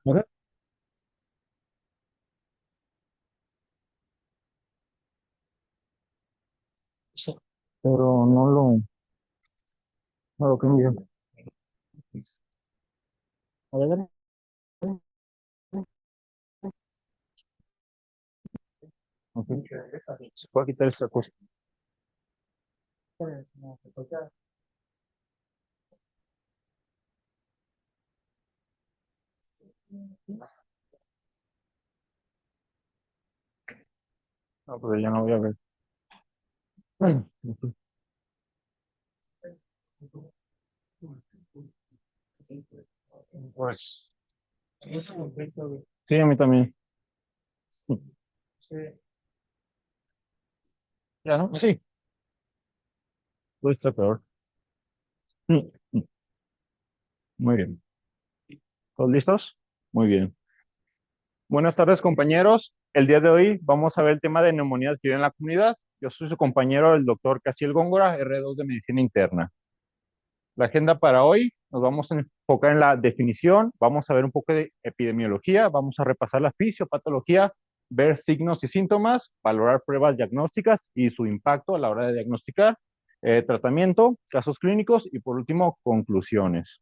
Ok. Sí. Pero no lo cambio. A ver, dale. Ok. Se puede quitar esta cosa. No, pero ya no voy a ver. Ok. Pues, sí, a mí también. Ya, ¿no? Sí, puede estar peor. Muy bien. ¿Todos listos? Muy bien. Buenas tardes, compañeros. El día de hoy vamos a ver el tema de neumonía adquirida en la comunidad. Yo soy su compañero, el doctor Casiel Góngora, R2 de Medicina Interna. La agenda para hoy nos vamos a enfocar en la definición, vamos a ver un poco de epidemiología, vamos a repasar la fisiopatología, ver signos y síntomas, valorar pruebas diagnósticas y su impacto a la hora de diagnosticar, tratamiento, casos clínicos y por último, conclusiones.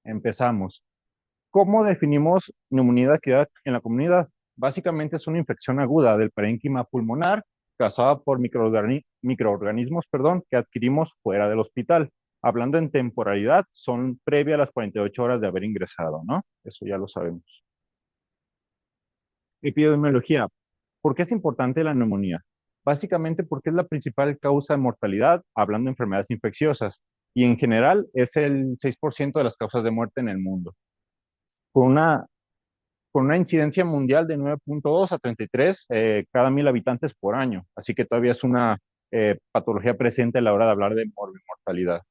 Empezamos. ¿Cómo definimos neumonía de actividad en la comunidad? Básicamente es una infección aguda del parénquima pulmonar causada por microorganismos, perdón, que adquirimos fuera del hospital. Hablando en temporalidad, son previa a las 48 horas de haber ingresado, ¿no? Eso ya lo sabemos. Epidemiología. ¿Por qué es importante la neumonía? Básicamente porque es la principal causa de mortalidad, hablando de enfermedades infecciosas, y en general es el 6% de las causas de muerte en el mundo. Con una con una incidencia mundial de 9.2 a 33 cada 1.000 habitantes por año. Así que todavía es una patología presente a la hora de hablar de mortalidad.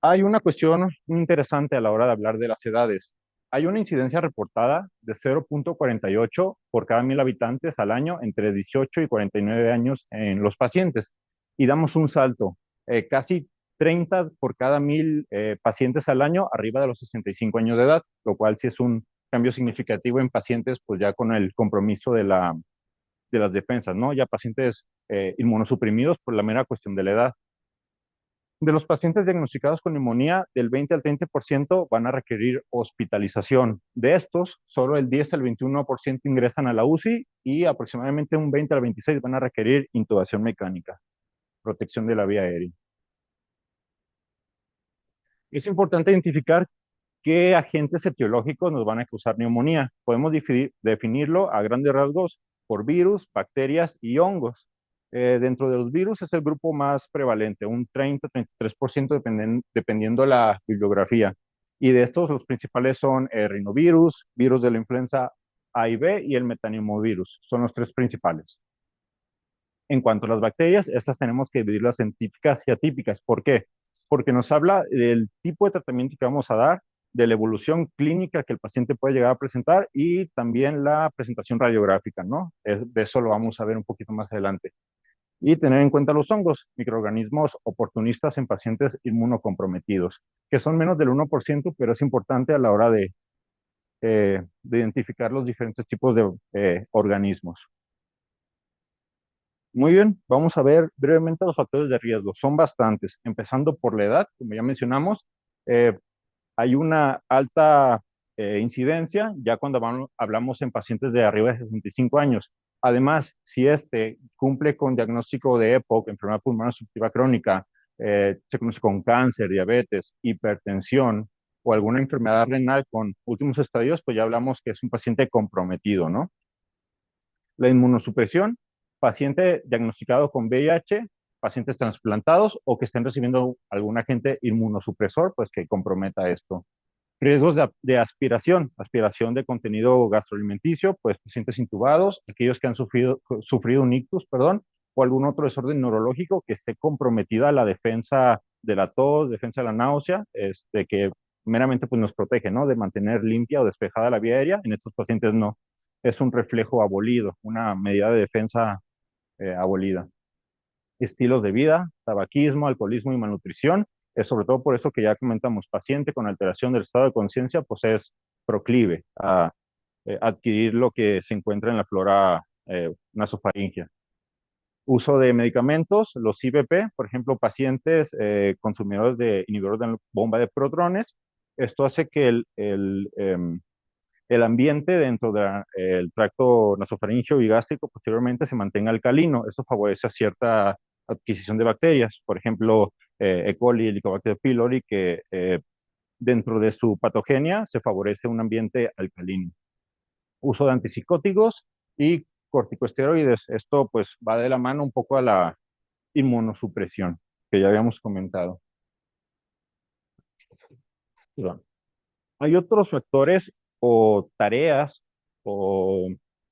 Hay una cuestión interesante a la hora de hablar de las edades. Hay una incidencia reportada de 0.48 por cada 1.000 habitantes al año entre 18 y 49 años en los pacientes. Y damos un salto, casi 30 por cada 1.000 pacientes al año arriba de los 65 años de edad, lo cual sí es un cambio significativo en pacientes, pues ya con el compromiso de las defensas, ¿no? Ya pacientes inmunosuprimidos por la mera cuestión de la edad. De los pacientes diagnosticados con neumonía, del 20 al 30% van a requerir hospitalización. De estos, solo el 10 al 21% ingresan a la UCI y aproximadamente un 20 al 26% van a requerir intubación mecánica, protección de la vía aérea. Es importante identificar qué agentes etiológicos nos van a causar neumonía. Podemos definirlo a grandes rasgos por virus, bacterias y hongos. Dentro de los virus es el grupo más prevalente, un 30-33% dependiendo de la bibliografía. Y de estos los principales son rinovirus, virus de la influenza A y B y el metapneumovirus. Son los tres principales. En cuanto a las bacterias, estas tenemos que dividirlas en típicas y atípicas. ¿Por qué? Porque nos habla del tipo de tratamiento que vamos a dar, de la evolución clínica que el paciente puede llegar a presentar y también la presentación radiográfica, ¿no? De eso lo vamos a ver un poquito más adelante. Y tener en cuenta los hongos, microorganismos oportunistas en pacientes inmunocomprometidos, que son menos del 1%, pero es importante a la hora de identificar los diferentes tipos de organismos. Muy bien, vamos a ver brevemente los factores de riesgo. Son bastantes, empezando por la edad, como ya mencionamos, eh, hay una alta incidencia ya cuando hablamos en pacientes de arriba de 65 años. Además, si este cumple con diagnóstico de EPOC, enfermedad pulmonar obstructiva crónica, se conoce con cáncer, diabetes, hipertensión o alguna enfermedad renal con últimos estadios, pues ya hablamos que es un paciente comprometido, ¿no? La inmunosupresión, paciente diagnosticado con VIH, pacientes trasplantados o que estén recibiendo algún agente inmunosupresor, pues que comprometa esto. Riesgos de aspiración de contenido gastroalimenticio, pues pacientes intubados, aquellos que han sufrido un ictus, perdón, o algún otro desorden neurológico que esté comprometida la defensa de la tos, defensa de la náusea, que meramente pues, nos protege, ¿no? De mantener limpia o despejada la vía aérea. En estos pacientes no. Es un reflejo abolido, una medida de defensa abolida. Estilos de vida, tabaquismo, alcoholismo y malnutrición. Es sobre todo por eso que ya comentamos, paciente con alteración del estado de conciencia, pues es proclive a adquirir lo que se encuentra en la flora nasofaringea. Uso de medicamentos, los IBP, por ejemplo, pacientes consumidores de inhibidores de bomba de protones. Esto hace que el ambiente dentro del tracto nasofaríngeo y gástrico posteriormente se mantenga alcalino. Esto favorece cierta adquisición de bacterias, por ejemplo, E. coli, Helicobacter pylori, que dentro de su patogenia se favorece un ambiente alcalino. Uso de antipsicóticos y corticosteroides. Esto pues va de la mano un poco a la inmunosupresión que ya habíamos comentado. Perdón. Hay otros factores o tareas o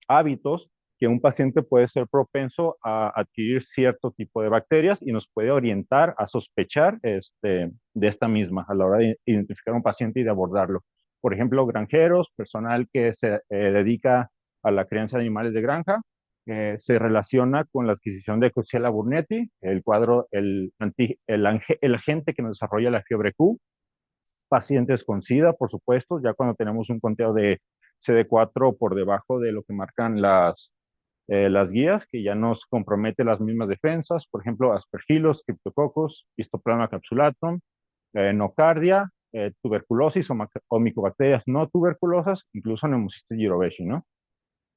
hábitos que un paciente puede ser propenso a adquirir cierto tipo de bacterias y nos puede orientar a sospechar de esta misma a la hora de identificar a un paciente y de abordarlo. Por ejemplo, granjeros, personal que se dedica a la crianza de animales de granja, se relaciona con la adquisición de Coxiella burnetii, el cuadro, el agente que nos desarrolla la fiebre Q, pacientes con SIDA, por supuesto, ya cuando tenemos un conteo de CD4 por debajo de lo que marcan las guías, que ya nos compromete las mismas defensas, por ejemplo, aspergillus, Cryptococcus, Histoplasma capsulatum, nocardia, tuberculosis o micobacterias no tuberculosas, incluso Pneumocystis jirovecii, ¿no?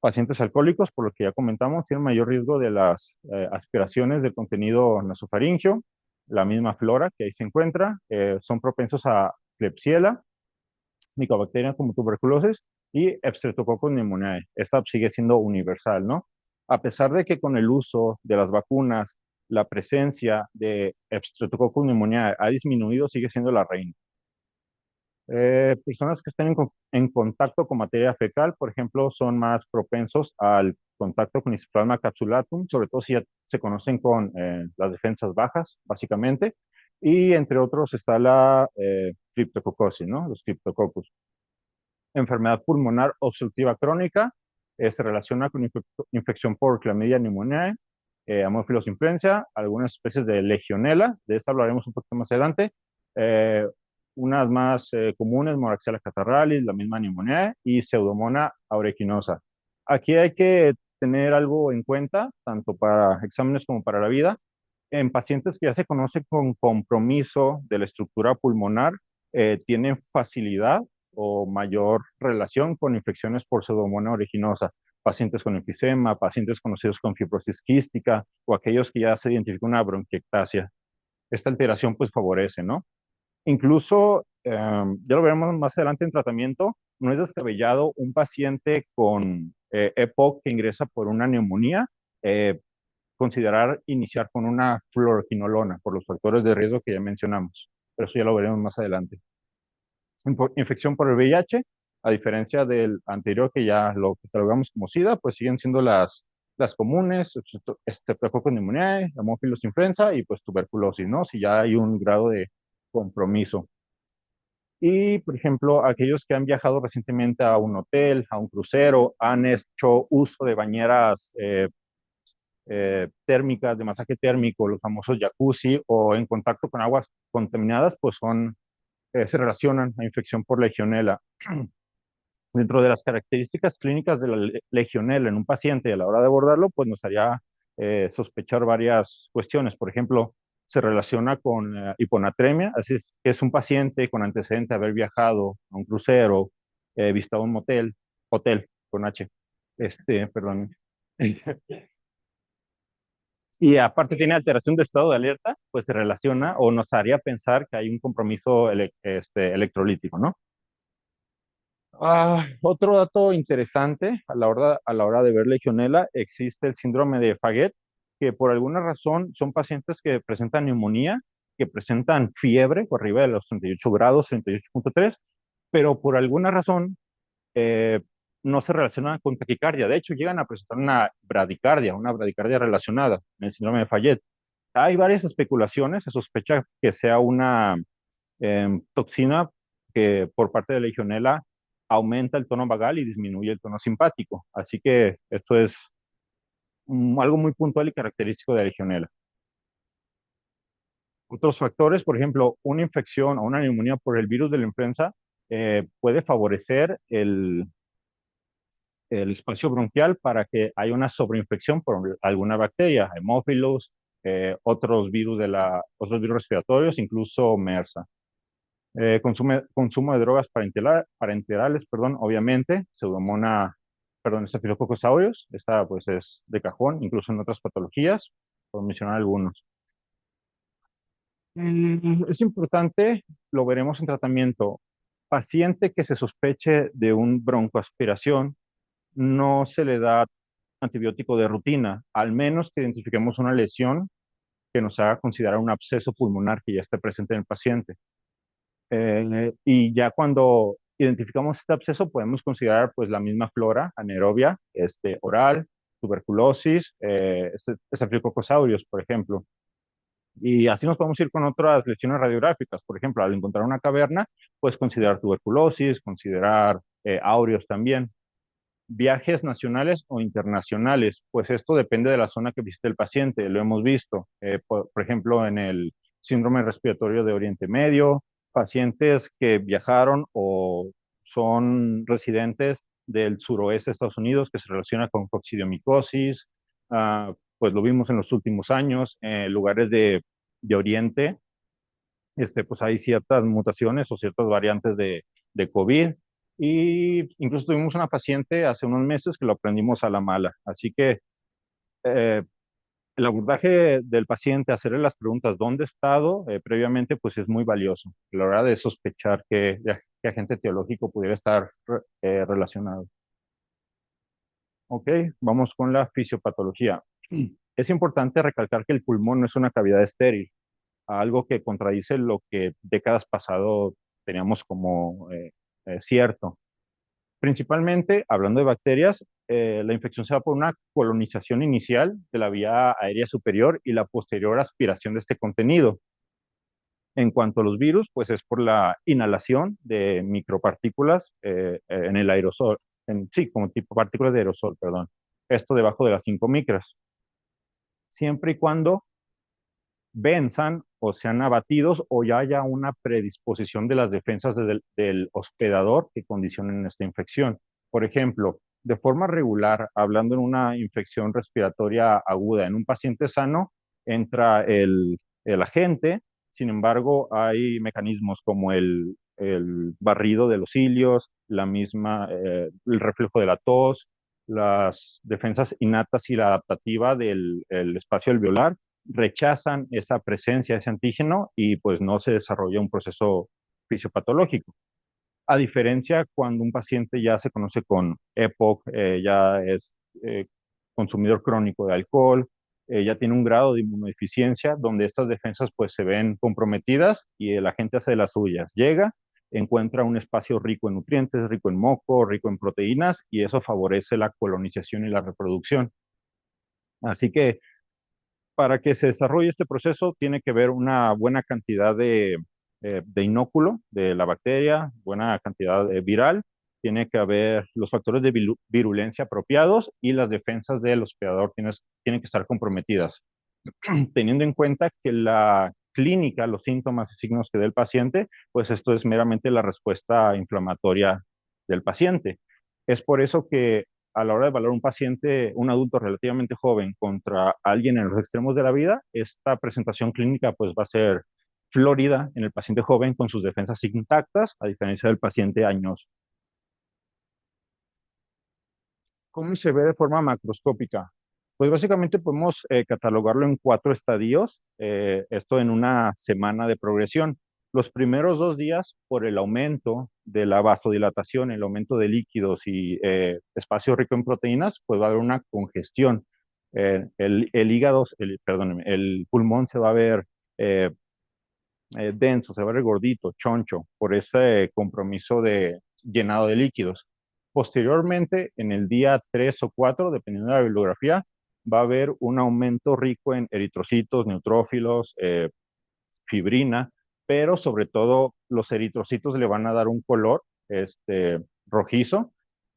Pacientes alcohólicos, por lo que ya comentamos, tienen mayor riesgo de las aspiraciones del contenido nasofaríngeo, la misma flora que ahí se encuentra, son propensos a Klebsiella, Mycobacterium como tuberculosis y Streptococcus pneumoniae. Esta sigue siendo universal, ¿no? A pesar de que con el uso de las vacunas la presencia de Streptococcus pneumoniae ha disminuido, sigue siendo la reina. Personas que estén en contacto con materia fecal, por ejemplo, son más propensos al contacto con Histoplasma capsulatum, sobre todo si ya se conocen con las defensas bajas, básicamente. Y entre otros está la criptococosis, ¿no? Los criptococcus. Enfermedad pulmonar obstructiva crónica, se relaciona con infección por Chlamydia pneumoniae, Haemophilus influenza, algunas especies de Legionella, de esta hablaremos un poquito más adelante, eh, unas más comunes, Moraxella catarrhalis, la misma pneumoniae y Pseudomonas aeruginosa. Aquí hay que tener algo en cuenta, tanto para exámenes como para la vida. En pacientes que ya se conocen con compromiso de la estructura pulmonar, tienen facilidad o mayor relación con infecciones por Pseudomonas aeruginosa, pacientes con enfisema, pacientes conocidos con fibrosis quística o aquellos que ya se identifica una bronquiectasia. Esta alteración pues favorece, ¿no? Incluso, ya lo veremos más adelante en tratamiento, no es descabellado un paciente con EPOC que ingresa por una neumonía, considerar iniciar con una fluoroquinolona por los factores de riesgo que ya mencionamos, pero eso ya lo veremos más adelante. Infección por el VIH, a diferencia del anterior que ya lo catalogamos como SIDA, pues siguen siendo las comunes, Streptococcus pneumoniae, Haemophilus influenza y pues tuberculosis, ¿no? Si ya hay un grado de compromiso. Y, por ejemplo, aquellos que han viajado recientemente a un hotel, a un crucero, han hecho uso de bañeras térmicas, de masaje térmico, los famosos jacuzzi, o en contacto con aguas contaminadas, pues se relacionan a infección por legionela. Dentro de las características clínicas de la legionela en un paciente a la hora de abordarlo, pues nos haría sospechar varias cuestiones. Por ejemplo, se relaciona con hiponatremia, así es que es un paciente con antecedente de haber viajado a un crucero, visitado un hotel con H, perdón. Y aparte tiene alteración de estado de alerta, pues se relaciona o nos haría pensar que hay un compromiso electrolítico, ¿no? Otro dato interesante a la hora de ver legionela, existe el síndrome de Faguet, que por alguna razón son pacientes que presentan neumonía, que presentan fiebre por arriba de los 38 grados, 38.3, pero por alguna razón eh, no se relacionan con taquicardia. De hecho, llegan a presentar una bradicardia relacionada en el síndrome de Fayette. Hay varias especulaciones, se sospecha que sea una toxina que por parte de Legionela aumenta el tono vagal y disminuye el tono simpático. Así que esto es algo muy puntual y característico de Legionela. Otros factores, por ejemplo, una infección o una neumonía por el virus de la influenza puede favorecer el espacio bronquial para que haya una sobreinfección por alguna bacteria, hemófilos, otros virus respiratorios, incluso MRSA. Consumo de drogas parenterales, perdón, obviamente, Staphylococcus aureus, esta pues es de cajón, incluso en otras patologías, por mencionar algunos. Es importante, lo veremos en tratamiento, paciente que se sospeche de un broncoaspiración, no se le da antibiótico de rutina, al menos que identifiquemos una lesión que nos haga considerar un absceso pulmonar que ya esté presente en el paciente. Y ya cuando identificamos este absceso, podemos considerar pues la misma flora anaerobia, oral, tuberculosis, Staphylococcus aureus, por ejemplo. Y así nos podemos ir con otras lesiones radiográficas. Por ejemplo, al encontrar una caverna, pues considerar tuberculosis, considerar aureos también. Viajes nacionales o internacionales, pues esto depende de la zona que visite el paciente, lo hemos visto, por ejemplo, en el síndrome respiratorio de Oriente Medio, pacientes que viajaron o son residentes del suroeste de Estados Unidos que se relaciona con coccidiomicosis, pues lo vimos en los últimos años, en lugares de Oriente, pues hay ciertas mutaciones o ciertas variantes de COVID. Y incluso tuvimos una paciente hace unos meses que lo aprendimos a la mala. Así que eh, el abordaje del paciente, hacerle las preguntas ¿dónde ha estado? Previamente, pues es muy valioso a la hora de sospechar que agente etiológico pudiera estar relacionado. Ok, vamos con la fisiopatología. Es importante recalcar que el pulmón no es una cavidad estéril, algo que contradice lo que décadas pasado teníamos como cierto. Principalmente, hablando de bacterias, la infección se da por una colonización inicial de la vía aérea superior y la posterior aspiración de este contenido. En cuanto a los virus, pues es por la inhalación de micropartículas en el aerosol, sí, como tipo partículas de aerosol, perdón. Esto debajo de las 5 micras. Siempre y cuando venzan o sean abatidos o ya haya una predisposición de las defensas del hospedador que condicionen esta infección. Por ejemplo, de forma regular, hablando en una infección respiratoria aguda en un paciente sano, entra el agente, sin embargo, hay mecanismos como el barrido de los cilios, el reflejo de la tos, las defensas innatas y la adaptativa del el espacio alveolar rechazan esa presencia, ese antígeno, y pues no se desarrolla un proceso fisiopatológico. A diferencia cuando un paciente ya se conoce con EPOC, ya es consumidor crónico de alcohol, ya tiene un grado de inmunodeficiencia donde estas defensas pues se ven comprometidas y el agente hace de las suyas. Llega, encuentra un espacio rico en nutrientes, rico en moco, rico en proteínas y eso favorece la colonización y la reproducción. Así que para que se desarrolle este proceso tiene que haber una buena cantidad de inóculo de la bacteria, buena cantidad de viral, tiene que haber los factores de virulencia apropiados y las defensas del hospedador tienen que estar comprometidas, teniendo en cuenta que la clínica, los síntomas y signos que dé el paciente, pues esto es meramente la respuesta inflamatoria del paciente. Es por eso que a la hora de evaluar un paciente, un adulto relativamente joven contra alguien en los extremos de la vida, esta presentación clínica pues va a ser florida en el paciente joven con sus defensas intactas, a diferencia del paciente añoso. ¿Cómo se ve de forma macroscópica? Pues básicamente podemos catalogarlo en 4 estadios, esto en una semana de progresión. Los primeros 2 días, por el aumento de la vasodilatación, el aumento de líquidos y espacio rico en proteínas, pues va a haber una congestión. El hígado, perdón, el pulmón se va a ver eh, denso, se va a ver gordito, choncho, por ese compromiso de llenado de líquidos. Posteriormente, en el día 3 o 4, dependiendo de la bibliografía, va a haber un aumento rico en eritrocitos, neutrófilos, fibrina, pero sobre todo los eritrocitos le van a dar un color rojizo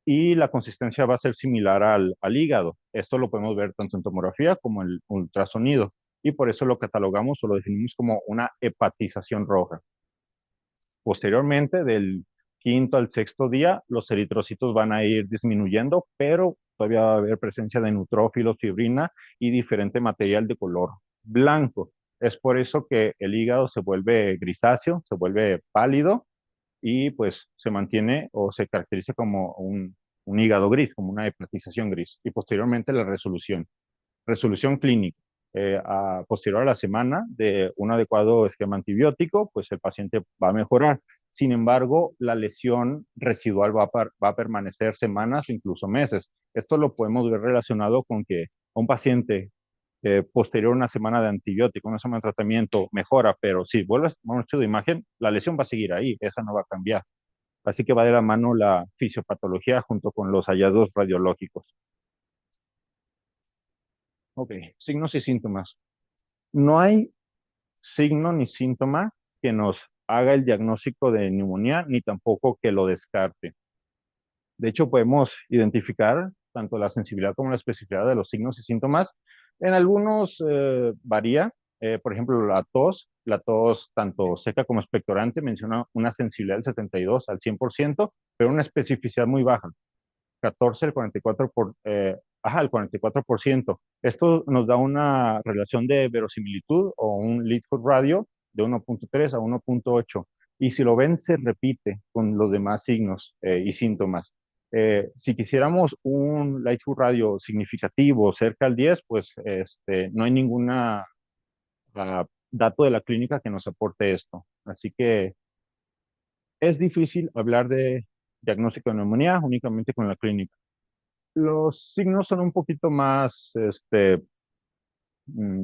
y la consistencia va a ser similar al hígado. Esto lo podemos ver tanto en tomografía como en el ultrasonido y por eso lo catalogamos o lo definimos como una hepatización roja. Posteriormente, del quinto al sexto día, los eritrocitos van a ir disminuyendo, pero todavía va a haber presencia de neutrófilos, fibrina y diferente material de color blanco. Es por eso que el hígado se vuelve grisáceo, se vuelve pálido y pues se mantiene o se caracteriza como un hígado gris, como una hepatización gris. Y posteriormente la resolución clínica. Posterior a la semana de un adecuado esquema antibiótico, pues el paciente va a mejorar. Sin embargo, la lesión residual va a permanecer semanas o incluso meses. Esto lo podemos ver relacionado con que un paciente posterior a una semana de antibiótico, una semana de tratamiento, mejora, pero si vuelves a tomar un estudio de imagen, la lesión va a seguir ahí, esa no va a cambiar. Así que va de la mano la fisiopatología junto con los hallazgos radiológicos. Ok, signos y síntomas. No hay signo ni síntoma que nos haga el diagnóstico de neumonía, ni tampoco que lo descarte. De hecho, podemos identificar tanto la sensibilidad como la especificidad de los signos y síntomas. En algunos varía. Por ejemplo, la tos tanto seca como expectorante menciona una sensibilidad del 72 al 100%, pero una especificidad muy baja. 14 al 44 el 44%. Esto nos da una relación de verosimilitud o un Likert radio de 1.3 a 1.8. Y si lo ven, se repite con los demás signos y síntomas. Si quisiéramos un Likert radio significativo cerca al 10, pues no hay ninguna dato de la clínica que nos aporte esto. Así que es difícil hablar de diagnóstico de neumonía únicamente con la clínica. Los signos son un poquito más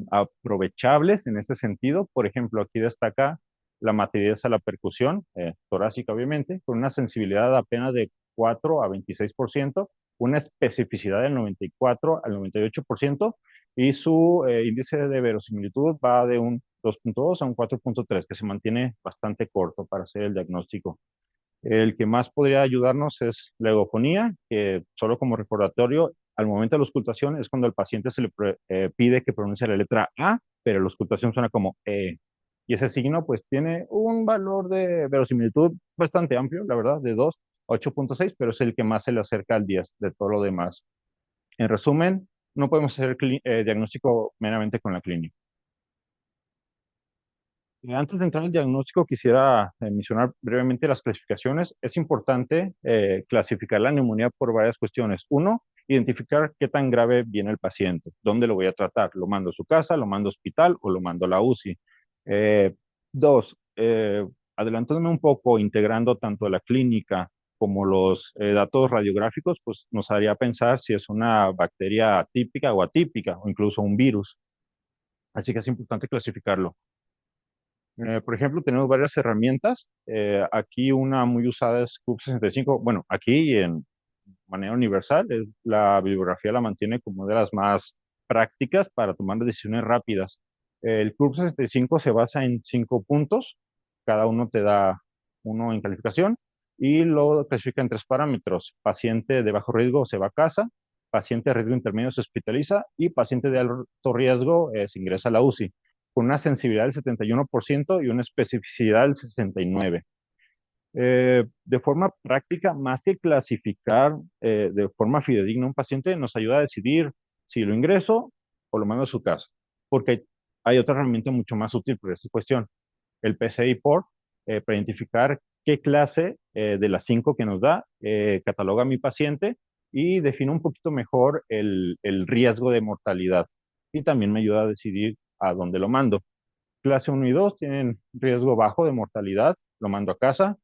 aprovechables en ese sentido. Por ejemplo, aquí destaca la matidez a la percusión, torácica obviamente, con una sensibilidad apenas de 4 a 26%, una especificidad del 94 al 98% y su índice de verosimilitud va de un 2.2 a un 4.3, que se mantiene bastante corto para hacer el diagnóstico. El que más podría ayudarnos es la eufonía, que solo como recordatorio, al momento de la auscultación es cuando al paciente se le pide que pronuncie la letra A, pero la auscultación suena como E. Y ese signo pues tiene un valor de verosimilitud bastante amplio, la verdad, de 2 a 8.6, pero es el que más se le acerca al 10 de todo lo demás. En resumen, no podemos hacer diagnóstico meramente con la clínica. Antes de entrar al diagnóstico, quisiera mencionar brevemente las clasificaciones. Es importante clasificar la neumonía por varias cuestiones. Uno, identificar qué tan grave viene el paciente, dónde lo voy a tratar. ¿Lo mando a su casa, lo mando a hospital o lo mando a la UCI? Dos, adelantándome un poco, integrando tanto la clínica como los datos radiográficos, pues nos haría pensar si es una bacteria típica o atípica o incluso un virus. Así que es importante clasificarlo. Por ejemplo, tenemos varias herramientas. Aquí una muy usada es CUP65. Bueno, aquí en manera universal, la bibliografía la mantiene como de las más prácticas para tomar decisiones rápidas. El CUP65 se basa en 5 puntos. Cada uno te da uno en calificación y lo clasifica en 3 parámetros. Paciente de bajo riesgo se va a casa, paciente de riesgo intermedio se hospitaliza y paciente de alto riesgo se ingresa a la UCI con una sensibilidad del 71% y una especificidad del 69%. De forma práctica, más que clasificar de forma fidedigna un paciente, nos ayuda a decidir si lo ingreso o lo mando a su casa, porque hay otra herramienta mucho más útil para esta cuestión, el PCI-POR, para identificar qué clase de las 5 que nos da cataloga a mi paciente y define un poquito mejor el riesgo de mortalidad. Y también me ayuda a decidir a dónde lo mando. Clase 1 y 2 tienen riesgo bajo de mortalidad, lo mando a casa.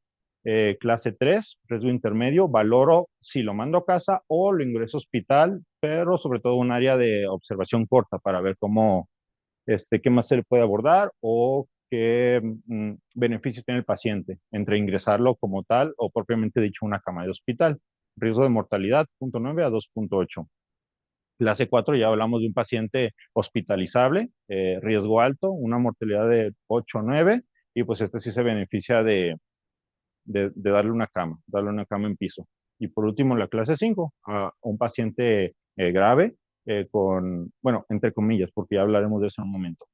Clase 3, riesgo intermedio, valoro si lo mando a casa o lo ingreso a hospital, pero sobre todo un área de observación corta para ver cómo, qué más se le puede abordar o qué beneficios tiene el paciente entre ingresarlo como tal o propiamente dicho una cama de hospital. Riesgo de mortalidad, 0.9 a 2.8. Clase 4 ya hablamos de un paciente hospitalizable, riesgo alto, una mortalidad de 8 o 9, y pues este sí se beneficia de darle una cama en piso. Y por último, la clase 5 a un paciente grave, con, bueno, entre comillas, porque ya hablaremos de eso en un momento,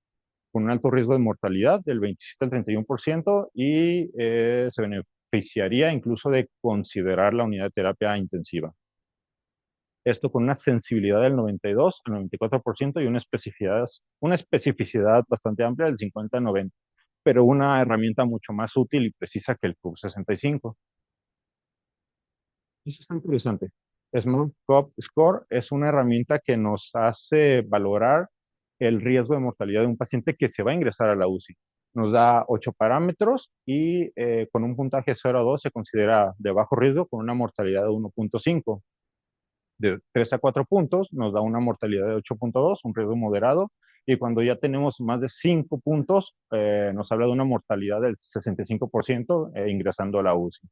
con un alto riesgo de mortalidad del 27 al 31% y se beneficia beneficiaría incluso de considerar la unidad de terapia intensiva. Esto con una sensibilidad del 92 al 94% y una especificidad bastante amplia del 50 al 90, pero una herramienta mucho más útil y precisa que el CUB 65. Eso está interesante. Smart Cop Score es una herramienta que nos hace valorar el riesgo de mortalidad de un paciente que se va a ingresar a la UCI. Nos da 8 parámetros y con un puntaje 0 a 2 se considera de bajo riesgo con una mortalidad de 1.5. De 3 a 4 puntos nos da una mortalidad de 8.2, un riesgo moderado. Y cuando ya tenemos más de 5 puntos, nos habla de una mortalidad del 65% ingresando a la UCI.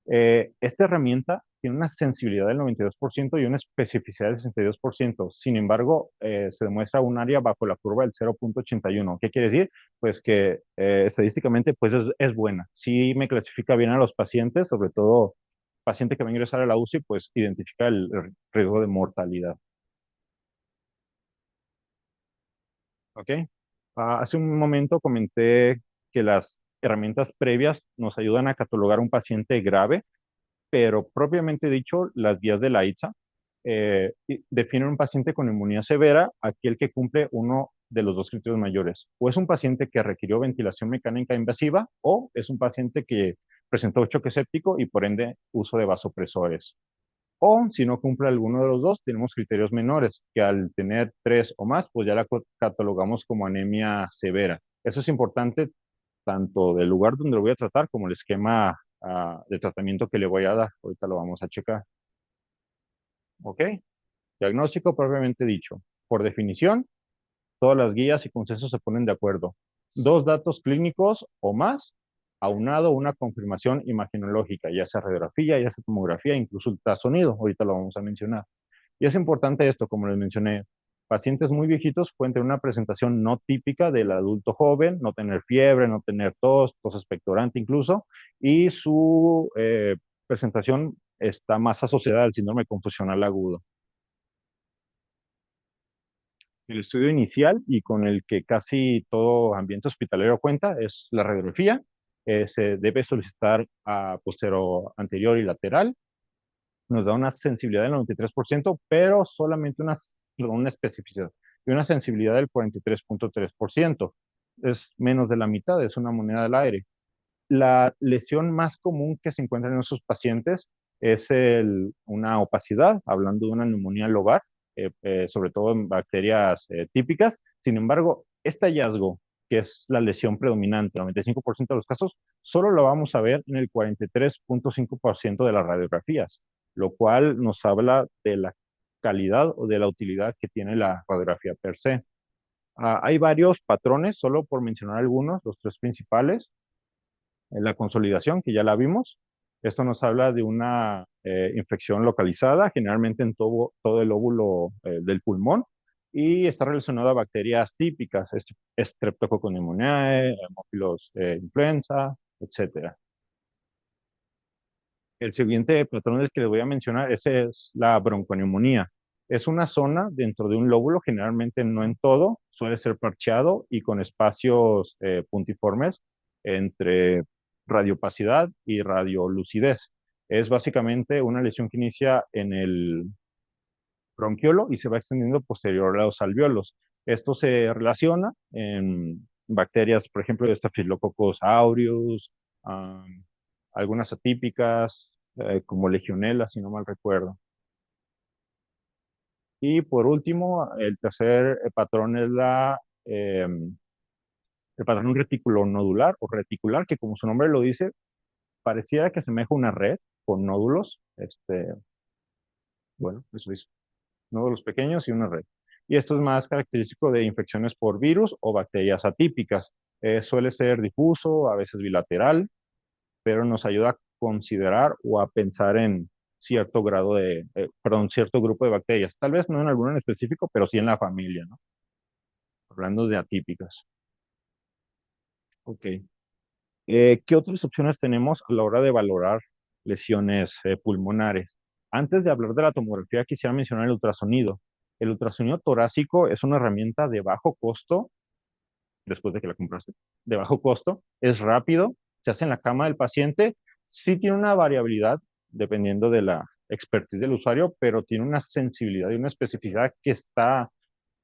Esta herramienta tiene una sensibilidad del 92% y una especificidad del 62%. Sin embargo, se demuestra un área bajo la curva del 0.81. ¿Qué quiere decir? Pues que estadísticamente pues es buena. Sí me clasifica bien a los pacientes, sobre todo paciente que va a ingresar a la UCI, pues identifica el riesgo de mortalidad. ¿Ok? Hace un momento comenté que las herramientas previas nos ayudan a catalogar un paciente grave, pero propiamente dicho, las guías de la ITSA definen un paciente con neumonía severa, aquel que cumple uno de los dos criterios mayores. O es un paciente que requirió ventilación mecánica invasiva, o es un paciente que presentó choque séptico y por ende uso de vasopresores. O si no cumple alguno de los dos, tenemos criterios menores, que al tener tres o más, pues ya la catalogamos como anemia severa. Eso es importante tanto del lugar donde lo voy a tratar como el esquema de tratamiento que le voy a dar. Ahorita lo vamos a checar. ¿Ok? Diagnóstico propiamente dicho. Por definición, todas las guías y consensos se ponen de acuerdo. Dos datos clínicos o más, aunado a una confirmación imaginológica, ya sea radiografía, ya sea tomografía, incluso ultrasonido. Ahorita lo vamos a mencionar. Y es importante esto, como les mencioné, pacientes muy viejitos pueden tener una presentación no típica del adulto joven, no tener fiebre, no tener tos expectorante incluso, y su presentación está más asociada al síndrome confusional agudo. El estudio inicial y con el que casi todo ambiente hospitalero cuenta es la radiografía. Se debe solicitar a posterior, anterior y lateral. Nos da una sensibilidad del 93%, pero solamente una especificidad y una sensibilidad del 43.3%. Es menos de la mitad, es una moneda del aire. La lesión más común que se encuentra en esos pacientes es una opacidad, hablando de una neumonía lobar, sobre todo en bacterias típicas. Sin embargo, este hallazgo, que es la lesión predominante, 95% de los casos, solo lo vamos a ver en el 43.5% de las radiografías, lo cual nos habla de la calidad o de la utilidad que tiene la radiografía per se. Hay varios patrones, solo por mencionar algunos, los tres principales la consolidación, que ya la vimos. Esto nos habla de una infección localizada, generalmente en todo el óvulo del pulmón, y está relacionada a bacterias típicas, Streptococcus pneumoniae, Haemophilus influenza, etcétera. El siguiente patrón del que les voy a mencionar ese es la bronconeumonía. Es una zona dentro de un lóbulo, generalmente no en todo, suele ser parcheado y con espacios puntiformes entre radiopacidad y radiolucidez. Es básicamente una lesión que inicia en el bronquiolo y se va extendiendo posterior a los alveolos. Esto se relaciona en bacterias, por ejemplo, de Staphylococcus aureus, um, algunas atípicas, como Legionella, si no mal recuerdo. Y por último, el tercer patrón es eh, el patrón retículo nodular o reticular, que como su nombre lo dice, pareciera que asemeja una red con nódulos. Bueno, eso es, nódulos pequeños y una red. Y esto es más característico de infecciones por virus o bacterias atípicas. Suele ser difuso, a veces bilateral, pero nos ayuda a considerar o a pensar en cierto grado perdón, cierto grupo de bacterias. Tal vez no en alguno en específico, pero sí en la familia, ¿no? Hablando de atípicas. Ok. ¿Qué otras opciones tenemos a la hora de valorar lesiones pulmonares? Antes de hablar de la tomografía, quisiera mencionar el ultrasonido. El ultrasonido torácico es una herramienta de bajo costo, después de que la compraste, de bajo costo, es rápido, se hace en la cama del paciente, Sí tiene una variabilidad dependiendo de la expertise del usuario, pero tiene una sensibilidad y una especificidad que está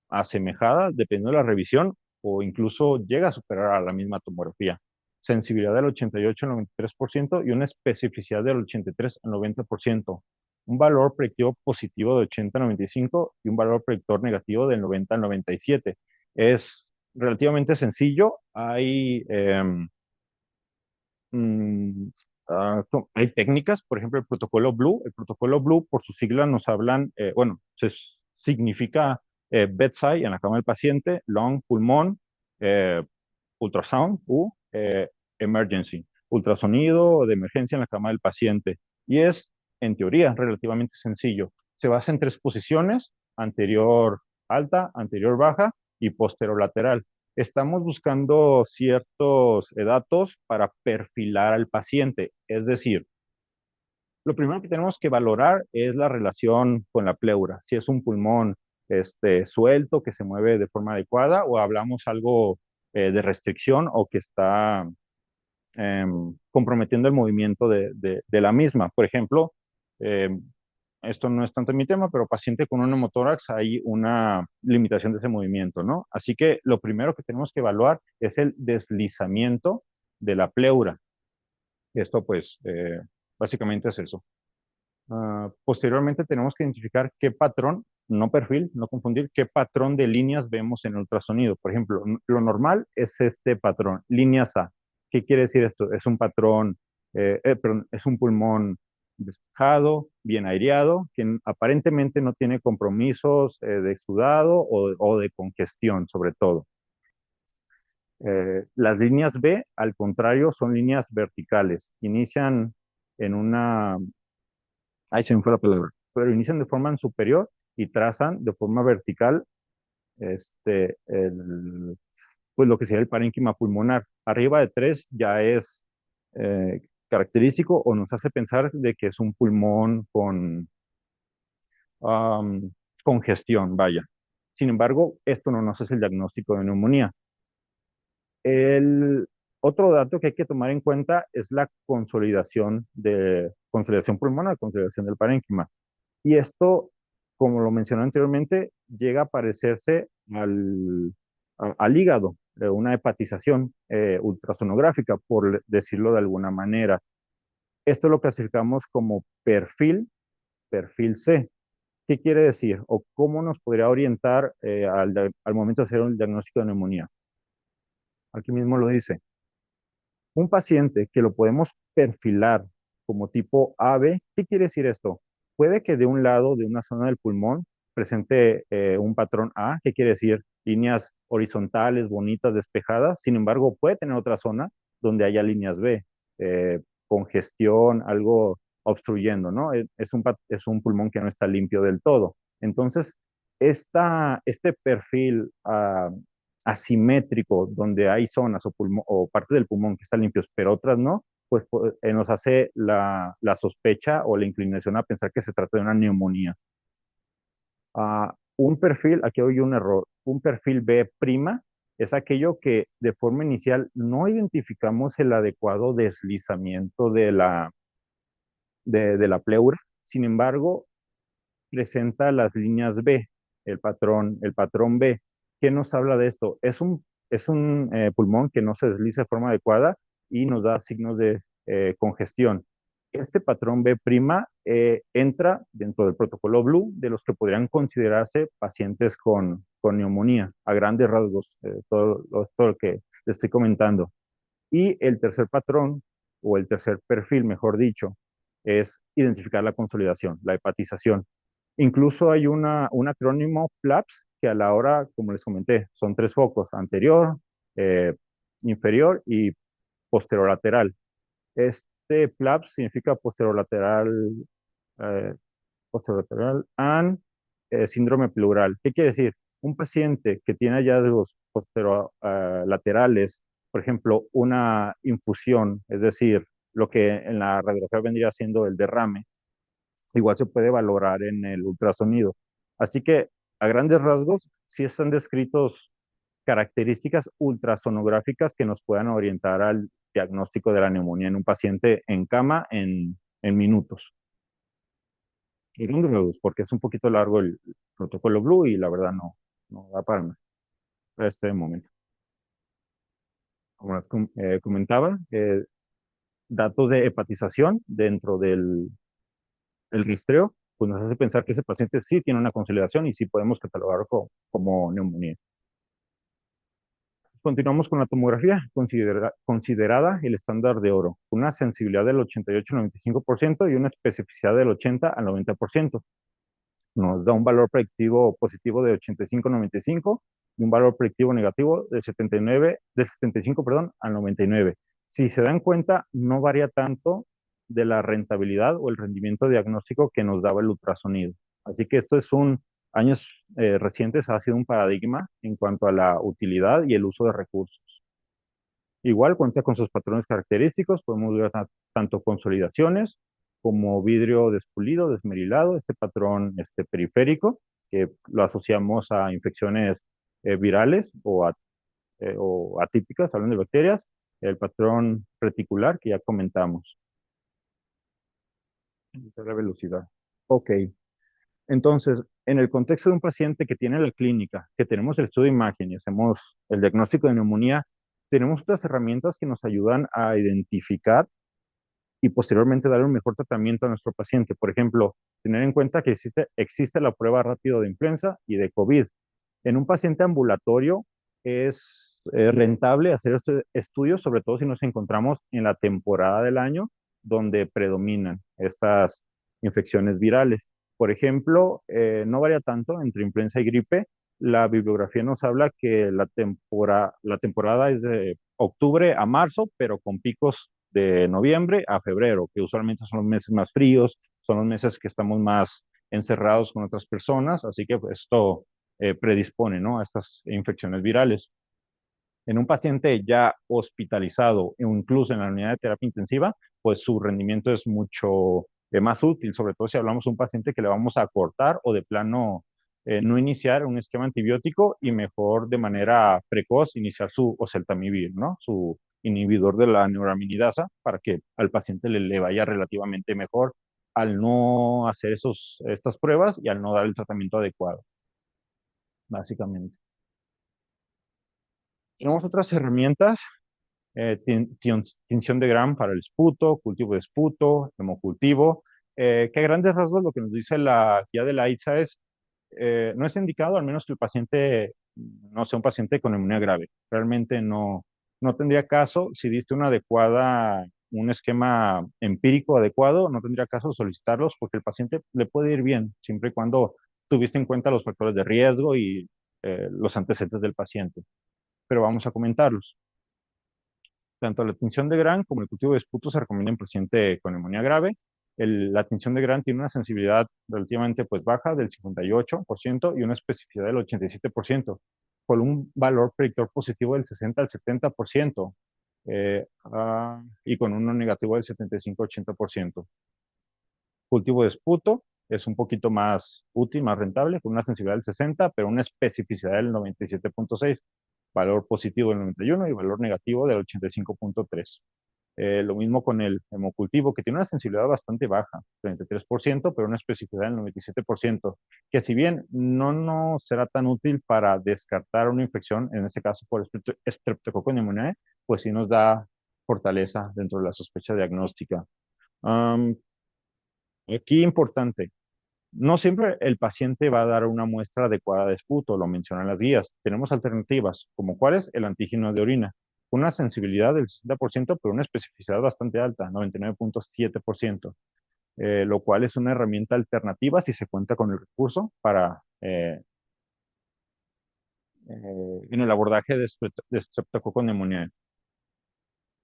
asemejada, dependiendo de la revisión, o incluso llega a superar a la misma tomografía. Sensibilidad del 88 al 93% y una especificidad del 83 al 90%. Un valor predictivo positivo de 80 al 95 y un valor predictor negativo del 90 al 97. Es relativamente sencillo. Mm, Hay técnicas, por ejemplo, el protocolo Blue. El protocolo Blue, por sus siglas, nos hablan, bueno, significa bedside en la cama del paciente, lung, pulmón, eh, ultrasound, emergency, ultrasonido de emergencia en la cama del paciente. Y es, en teoría, relativamente sencillo. Se basa en tres posiciones: anterior alta, anterior baja y posterolateral. Estamos buscando ciertos datos para perfilar al paciente. Es decir, lo primero que tenemos que valorar es la relación con la pleura. Si es un pulmón suelto, que se mueve de forma adecuada, o hablamos algo de restricción o que está comprometiendo el movimiento de la misma. Por ejemplo, em, esto no es tanto mi tema, pero paciente con un hemotórax hay una limitación de ese movimiento, ¿no? Así que lo primero que tenemos que evaluar es el deslizamiento de la pleura. Esto, pues, básicamente es eso. Posteriormente tenemos que identificar qué patrón, no perfil, no confundir, qué patrón de líneas vemos en el ultrasonido. Por ejemplo, lo normal es este patrón, líneas A. ¿Qué quiere decir esto? Es un patrón, perdón, es un pulmón despejado, bien aireado, que aparentemente no tiene compromisos de exudado o de congestión, sobre todo. Las líneas B, al contrario, son líneas verticales. Inician en una ahí se me fue la palabra, pero inician de forma superior y trazan de forma vertical pues lo que sería el parénquima pulmonar. Arriba de 3 ya es característico o nos hace pensar de que es un pulmón con congestión, vaya. Sin embargo, esto no nos hace el diagnóstico de neumonía. El otro dato que hay que tomar en cuenta es la consolidación pulmonar, consolidación del parénquima. Y esto, como lo mencioné anteriormente, llega a parecerse al hígado, una hepatización ultrasonográfica, por decirlo de alguna manera. Esto lo clasificamos como perfil C. ¿Qué quiere decir? ¿O cómo nos podría orientar al momento de hacer un diagnóstico de neumonía? Aquí mismo lo dice. Un paciente que lo podemos perfilar como tipo AB, ¿qué quiere decir esto? Puede que de un lado, de una zona del pulmón, presente un patrón A, ¿qué quiere decir? Líneas horizontales, bonitas, despejadas. Sin embargo, puede tener otra zona donde haya líneas B, congestión, algo obstruyendo, ¿no? Es un pulmón que no está limpio del todo. Entonces, este perfil asimétrico, donde hay zonas o partes del pulmón que están limpios, pero otras no, pues nos hace la sospecha o la inclinación a pensar que se trata de una neumonía. Un perfil, aquí hay un error, un perfil B' es aquello que de forma inicial no identificamos el adecuado deslizamiento de la pleura. Sin embargo, presenta las líneas B, el patrón B. ¿Qué nos habla de esto? Es un pulmón que no se desliza de forma adecuada y nos da signos de congestión. Este patrón B' entra dentro del protocolo Blue, de los que podrían considerarse pacientes con neumonía, a grandes rasgos, todo lo que le estoy comentando. Y el tercer patrón, o el tercer perfil, mejor dicho, es identificar la consolidación, la hepatización. Incluso hay un acrónimo PLAPS que a la hora, como les comenté, son tres focos: anterior, eh, inferior y posterolateral. Este PLAPS significa eh, posterolateral and síndrome pleural. ¿Qué quiere decir? Un paciente que tiene hallazgos posterolaterales, por ejemplo, una infusión, es decir, lo que en la radiografía vendría siendo el derrame, igual se puede valorar en el ultrasonido. Así que, a grandes rasgos, sí están descritos características ultrasonográficas que nos puedan orientar al diagnóstico de la neumonía en un paciente en cama en minutos. Segundos, porque es un poquito largo el protocolo Blue y la verdad no da para este momento. Como les comentaba, datos de hepatización dentro del el rastreo, pues nos hace pensar que ese paciente sí tiene una consolidación y sí podemos catalogarlo como neumonía. Continuamos con la tomografía, considerada el estándar de oro, con una sensibilidad del 88-95% y una especificidad del 80 al 90%. Nos da un valor predictivo positivo de 85-95 y un valor predictivo negativo de 75, perdón, al 99. Si se dan cuenta, no varía tanto de la rentabilidad o el rendimiento diagnóstico que nos daba el ultrasonido. Así que esto es años recientes ha sido un paradigma en cuanto a la utilidad y el uso de recursos. Igual cuenta con sus patrones característicos, podemos ver tanto consolidaciones como vidrio despulido, desmerilado, este patrón periférico, que lo asociamos a infecciones virales o atípicas, hablando de bacterias, el patrón reticular que ya comentamos. Esa es la velocidad. Ok, entonces, en el contexto de un paciente que tiene la clínica, que tenemos el estudio de imagen y hacemos el diagnóstico de neumonía, tenemos otras herramientas que nos ayudan a identificar y posteriormente dar un mejor tratamiento a nuestro paciente. Por ejemplo, tener en cuenta que existe la prueba rápido de influenza y de COVID. En un paciente ambulatorio es rentable hacer este estudio, sobre todo si nos encontramos en la temporada del año donde predominan estas infecciones virales. Por ejemplo, no varía tanto entre influenza y gripe. La bibliografía nos habla que la temporada es de octubre a marzo, pero con picos de noviembre a febrero, que usualmente son los meses más fríos, son los meses que estamos más encerrados con otras personas, así que pues, esto predispone, ¿no?, a estas infecciones virales. En un paciente ya hospitalizado o incluso en la unidad de terapia intensiva, pues su rendimiento es mucho más útil, sobre todo si hablamos de un paciente que le vamos a cortar o de plano no iniciar un esquema antibiótico y mejor de manera precoz iniciar su oseltamivir, ¿no? Su inhibidor de la neuraminidasa para que al paciente le vaya relativamente mejor al no hacer estas pruebas y al no dar el tratamiento adecuado, básicamente. Tenemos otras herramientas, tinción de Gram para el esputo, cultivo de esputo, hemocultivo, que a grandes rasgos lo que nos dice la guía de la ITSA es, no es indicado, al menos que el paciente no sea un paciente con neumonía grave. Realmente no tendría caso, si diste un esquema empírico adecuado, no tendría caso solicitarlos porque el paciente le puede ir bien, siempre y cuando tuviste en cuenta los factores de riesgo y los antecedentes del paciente. Pero vamos a comentarlos. Tanto la tinción de Gram como el cultivo de esputo se recomienda en paciente con neumonía grave. La tinción de Gram tiene una sensibilidad relativamente pues, baja del 58% y una especificidad del 87%, con un valor predictor positivo del 60 al 70%, y con uno negativo del 75-80%. Cultivo de esputo es un poquito más útil, más rentable, con una sensibilidad del 60, pero una especificidad del 97.6, valor positivo del 91 y valor negativo del 85.3. Lo mismo con el hemocultivo, que tiene una sensibilidad bastante baja, 33%, pero una especificidad del 97%, que si bien no será tan útil para descartar una infección, en este caso por Streptococcus pneumoniae, pues sí nos da fortaleza dentro de la sospecha diagnóstica. Aquí importante, no siempre el paciente va a dar una muestra adecuada de esputo, lo mencionan las guías. Tenemos alternativas, como cuáles, el antígeno de orina, con una sensibilidad del 60%, pero una especificidad bastante alta, 99.7%, lo cual es una herramienta alternativa si se cuenta con el recurso en el abordaje de Streptococcus pneumoniae.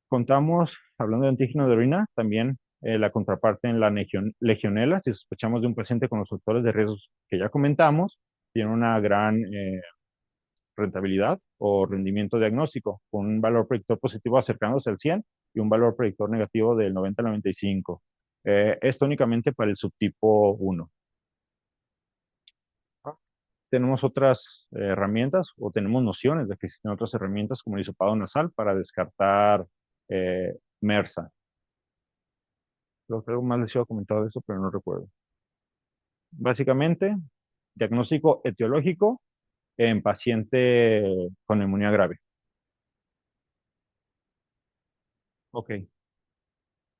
Contamos, hablando de antígeno de orina, también la contraparte en la legionela, si sospechamos de un paciente con los factores de riesgo que ya comentamos, tiene una gran rentabilidad o rendimiento diagnóstico, con un valor predictor positivo acercándose al 100 y un valor predictor negativo del 90 al 95. Esto únicamente para el subtipo 1. tenemos otras herramientas o tenemos nociones de que existen otras herramientas como el hisopado nasal para descartar MRSA. Creo que algo más les iba a comentar de eso, pero no recuerdo. Básicamente, diagnóstico etiológico en paciente con neumonía grave. Ok.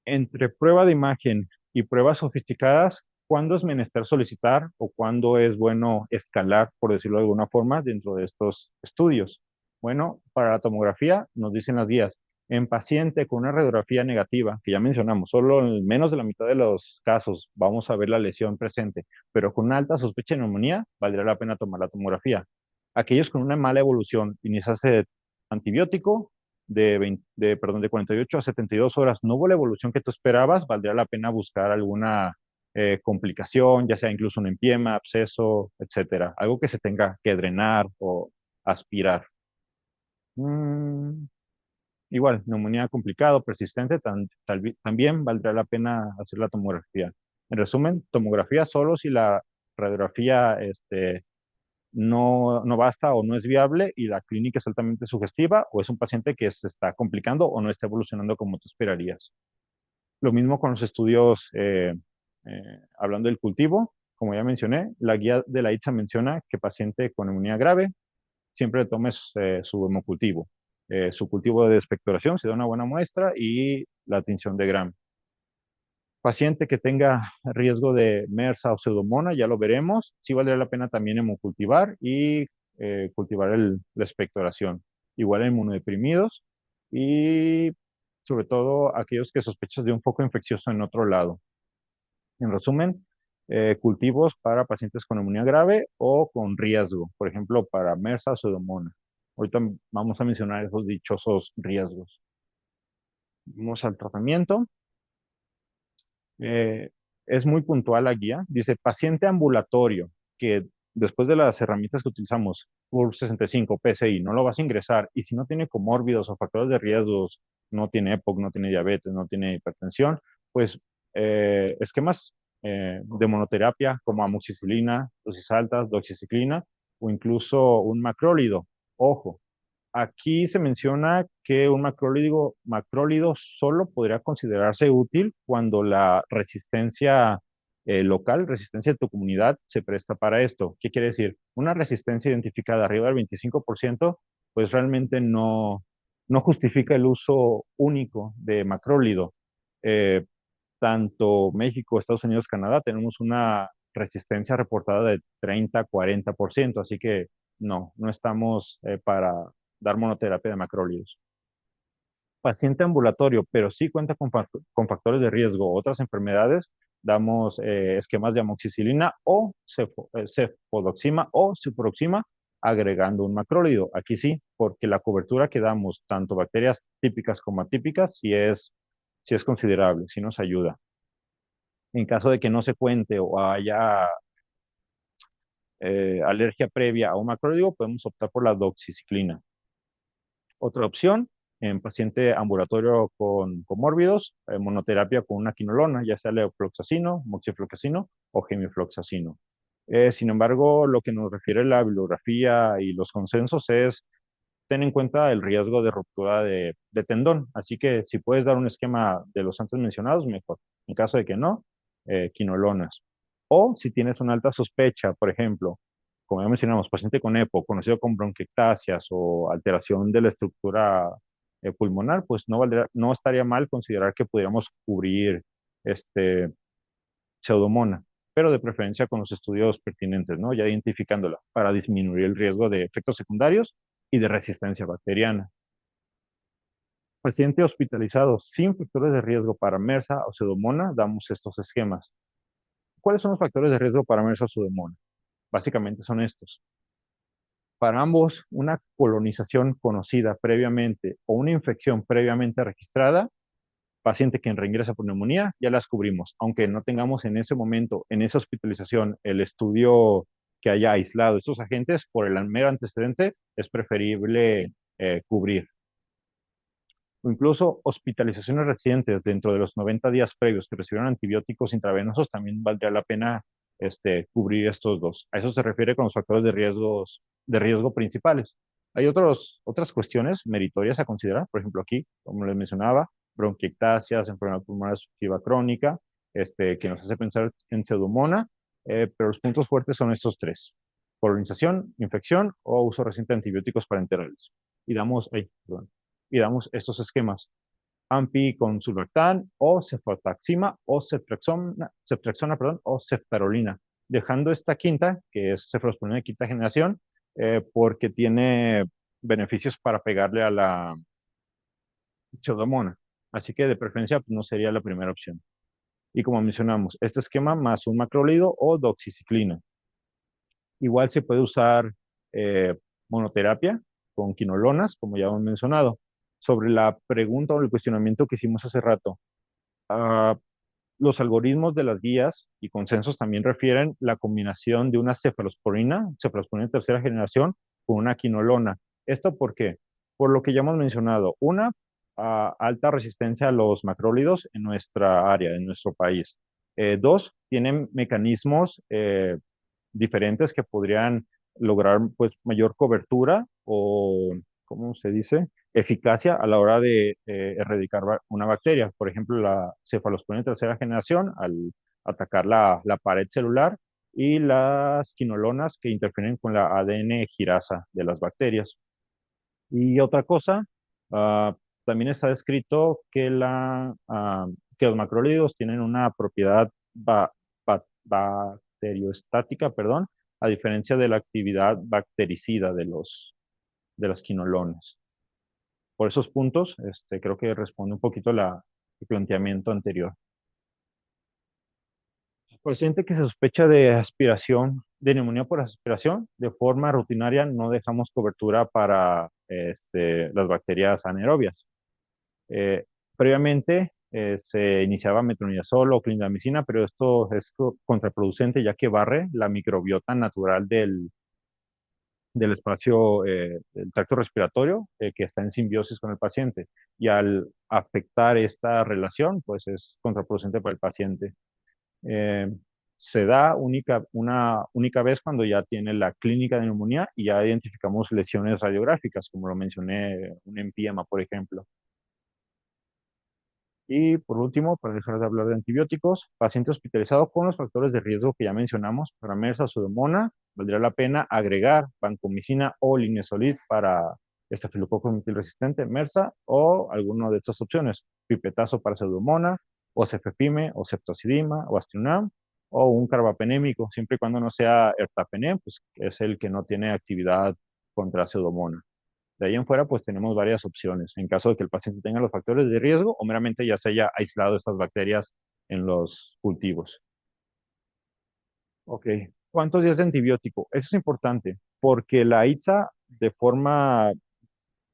Entre prueba de imagen y pruebas sofisticadas, ¿cuándo es menester solicitar o cuándo es bueno escalar, por decirlo de alguna forma, dentro de estos estudios? Bueno, para la tomografía nos dicen las guías, en paciente con una radiografía negativa, que ya mencionamos, solo en menos de la mitad de los casos vamos a ver la lesión presente, pero con una alta sospecha de neumonía, valdría la pena tomar la tomografía. Aquellos con una mala evolución, iniciarse antibiótico, perdón, de 48 a 72 horas no hubo la evolución que tú esperabas, valdría la pena buscar alguna complicación, ya sea incluso un empiema, absceso, etcétera. Algo que se tenga que drenar o aspirar. Mm, igual, neumonía complicado, persistente, también valdrá la pena hacer la tomografía. En resumen, tomografía solo si la radiografía no basta o no es viable y la clínica es altamente sugestiva o es un paciente que se está complicando o no está evolucionando como tú esperarías. Lo mismo con los estudios, hablando del cultivo, como ya mencioné, la guía de la ITSA menciona que paciente con neumonía grave siempre tomes su hemocultivo. Su cultivo de expectoración se da una buena muestra y la tinción de Gram. Paciente que tenga riesgo de MRSA o pseudomonas, ya lo veremos. Sí valdría la pena también hemocultivar y cultivar la expectoración. Igual en inmunodeprimidos y sobre todo aquellos que sospechas de un foco infeccioso en otro lado. En resumen, cultivos para pacientes con neumonía grave o con riesgo, por ejemplo, para MRSA o pseudomonas. Ahorita vamos a mencionar esos dichosos riesgos. Vamos al tratamiento. eh, es muy puntual la guía. Dice, paciente ambulatorio, que después de las herramientas que utilizamos, UR65, PCI, no lo vas a ingresar. Y si no tiene comórbidos o factores de riesgos, no tiene EPOC, no tiene diabetes, no tiene hipertensión, pues esquemas de monoterapia como amoxicilina, dosis altas, doxiciclina o incluso un macrólido. Ojo, aquí se menciona que un macrólido solo podría considerarse útil cuando la resistencia local, resistencia de tu comunidad, se presta para esto. ¿Qué quiere decir? Una resistencia identificada arriba del 25%, pues realmente no justifica el uso único de macrólido. Eh, Tanto México, Estados Unidos, Canadá, tenemos una resistencia reportada de 30-40%, así que no estamos para dar monoterapia de macrólidos. Paciente ambulatorio, pero sí cuenta con factores de riesgo, otras enfermedades, damos esquemas de amoxicilina o cefodoxima o ciproxima agregando un macrólido. Aquí sí, porque la cobertura que damos, tanto bacterias típicas como atípicas, sí es considerable, sí nos ayuda. En caso de que no se cuente o haya alergia previa a un macrólido, podemos optar por la doxiciclina. Otra opción, en paciente ambulatorio con comórbidos, monoterapia con una quinolona, ya sea levofloxacino, moxifloxacino o gemifloxacino. Sin embargo, lo que nos refiere la bibliografía y los consensos es ten en cuenta el riesgo de ruptura de tendón. Así que si puedes dar un esquema de los antes mencionados, mejor. En caso de que no, quinolonas. O si tienes una alta sospecha, por ejemplo, como ya mencionamos, paciente con EPO, conocido como bronquiectasias o alteración de la estructura pulmonar, pues no estaría mal considerar que pudiéramos cubrir este pseudomona, pero de preferencia con los estudios pertinentes, ¿no? Ya identificándola para disminuir el riesgo de efectos secundarios y de resistencia bacteriana. Paciente hospitalizado sin factores de riesgo para MRSA o pseudomonas, damos estos esquemas. ¿Cuáles son los factores de riesgo para MRSA o pseudomonas? Básicamente son estos. Para ambos, una colonización conocida previamente o una infección previamente registrada, paciente que reingresa por neumonía, ya las cubrimos. Aunque no tengamos en ese momento, en esa hospitalización, el estudio que haya aislado estos agentes, por el mero antecedente, es preferible cubrir. O incluso hospitalizaciones recientes dentro de los 90 días previos que recibieron antibióticos intravenosos, también valdría la pena cubrir estos dos. A eso se refiere con los factores de riesgo principales. Hay otras cuestiones meritorias a considerar, por ejemplo aquí, como les mencionaba, bronquiectasias, enfermedad pulmonar obstructiva crónica, que nos hace pensar en pseudomonas, pero los puntos fuertes son estos tres: polinización, infección o uso reciente de antibióticos parenterales. Perdón, y damos estos esquemas: AMPI con sulbactam o cefotaxima o ceftriaxona, perdón, o ceftarolina, dejando esta quinta, que es cefalosporina de quinta generación, porque tiene beneficios para pegarle a la pseudomonas. Así que de preferencia pues, no sería la primera opción. Y como mencionamos, este esquema más un macrólido o doxiciclina. Igual se puede usar eh, monoterapia con quinolonas, como ya hemos mencionado. Sobre la pregunta o el cuestionamiento que hicimos hace rato, ah, los algoritmos de las guías y consensos también refieren la combinación de una cefalosporina de tercera generación, con una quinolona. ¿Esto por qué? Por lo que ya hemos mencionado. Una, alta resistencia a los macrólidos en nuestra área, en nuestro país. Dos, tienen mecanismos diferentes que podrían lograr pues mayor cobertura o, ¿cómo se dice? Eficacia a la hora de erradicar una bacteria. Por ejemplo, la cefalosporina de tercera generación al atacar la pared celular, y las quinolonas que interfieren con la ADN girasa de las bacterias. Y otra cosa, ah, también está descrito que, que los macrólidos tienen una propiedad bacteriostática, perdón, a diferencia de la actividad bactericida de las quinolonas. Por esos puntos, creo que responde un poquito el planteamiento anterior. Paciente que se sospecha de aspiración, de neumonía por aspiración, de forma rutinaria no dejamos cobertura para las bacterias anaerobias. Eh, Previamente se iniciaba metronidazol o clindamicina, pero esto es contraproducente ya que barre la microbiota natural del espacio, del tracto respiratorio, que está en simbiosis con el paciente. Y al afectar esta relación, pues es contraproducente para el paciente. Eh, Se da una única vez cuando ya tiene la clínica de neumonía y ya identificamos lesiones radiográficas, como lo mencioné, un empiema, por ejemplo. Y por último, para dejar de hablar de antibióticos, paciente hospitalizado con los factores de riesgo que ya mencionamos, para MRSA, Pseudomonas, valdría la pena agregar vancomicina o linezolid para estafilococo resistente, MRSA, o alguna de estas opciones: pipetazo para Pseudomonas, o cefepime, o ceftazidima, o astronam, o un carbapenémico, siempre y cuando no sea ertapenem, pues que es el que no tiene actividad contra Pseudomonas. De ahí en fuera, pues tenemos varias opciones en caso de que el paciente tenga los factores de riesgo o meramente ya se haya aislado estas bacterias en los cultivos. Ok, ¿cuántos días de antibiótico? Eso es importante porque la ITSA de forma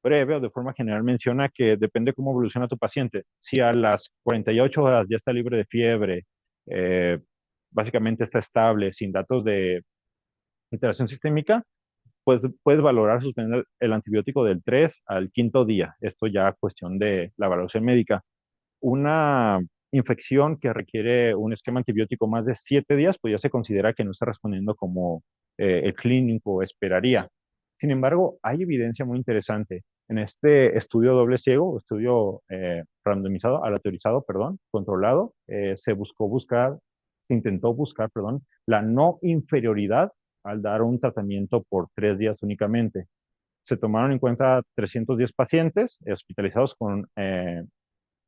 breve o de forma general menciona que depende cómo evoluciona tu paciente. Si a las 48 horas ya está libre de fiebre, eh, básicamente está estable, sin datos de alteración sistémica, pues puedes valorar suspender el antibiótico del 3 al quinto día. Esto ya cuestión de la evaluación médica. Una infección que requiere un esquema antibiótico más de 7 días, pues ya se considera que no está respondiendo como el clínico esperaría. Sin embargo, hay evidencia muy interesante. En este estudio doble ciego, estudio randomizado, aleatorizado, perdón, controlado, se intentó buscar, perdón, la no inferioridad al dar un tratamiento por 3 días únicamente. Se tomaron en cuenta 310 pacientes hospitalizados con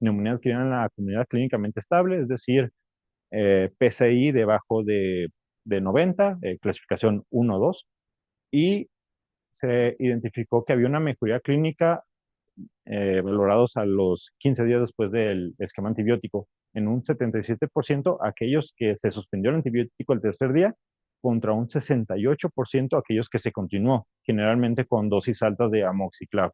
neumonía adquirida en la comunidad clínicamente estable, es decir, PCI debajo de 90, clasificación 1 o 2, y se identificó que había una mejoría clínica valorados a los 15 días después del esquema antibiótico, en un 77% aquellos que se suspendió el antibiótico el tercer día, contra un 68% aquellos que se continuó, generalmente con dosis altas de amoxiclav.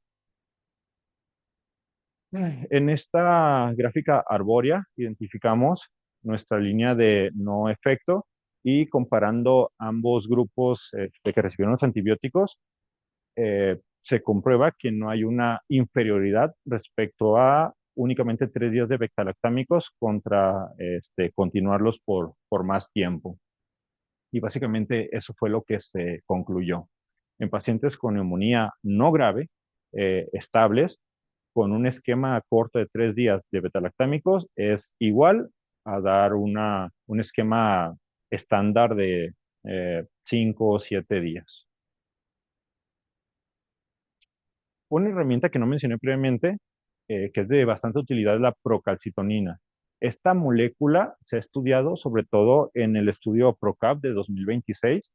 En esta gráfica arbórea identificamos nuestra línea de no efecto, y comparando ambos grupos que recibieron los antibióticos, se comprueba que no hay una inferioridad respecto a únicamente 3 días de beta-lactámicos contra continuarlos por más tiempo. Y básicamente eso fue lo que se concluyó. En pacientes con neumonía no grave, estables, con un esquema corto de 3 días de betalactámicos, es igual a dar un esquema estándar de 5 o 7 días. Una herramienta que no mencioné previamente, que es de bastante utilidad, es la procalcitonina. Esta molécula se ha estudiado sobre todo en el estudio PROCAP de 2026,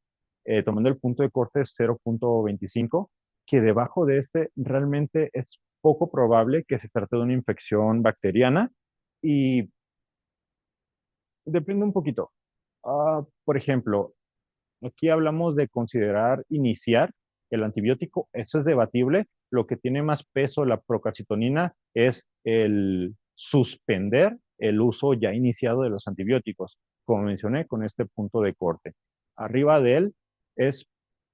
tomando el punto de corte 0.25, que debajo de este realmente es poco probable que se trate de una infección bacteriana y depende un poquito. Por ejemplo, aquí hablamos de considerar iniciar el antibiótico. Eso es debatible. Lo que tiene más peso la procalcitonina es el suspender el uso ya iniciado de los antibióticos, como mencioné, con este punto de corte. Arriba de él es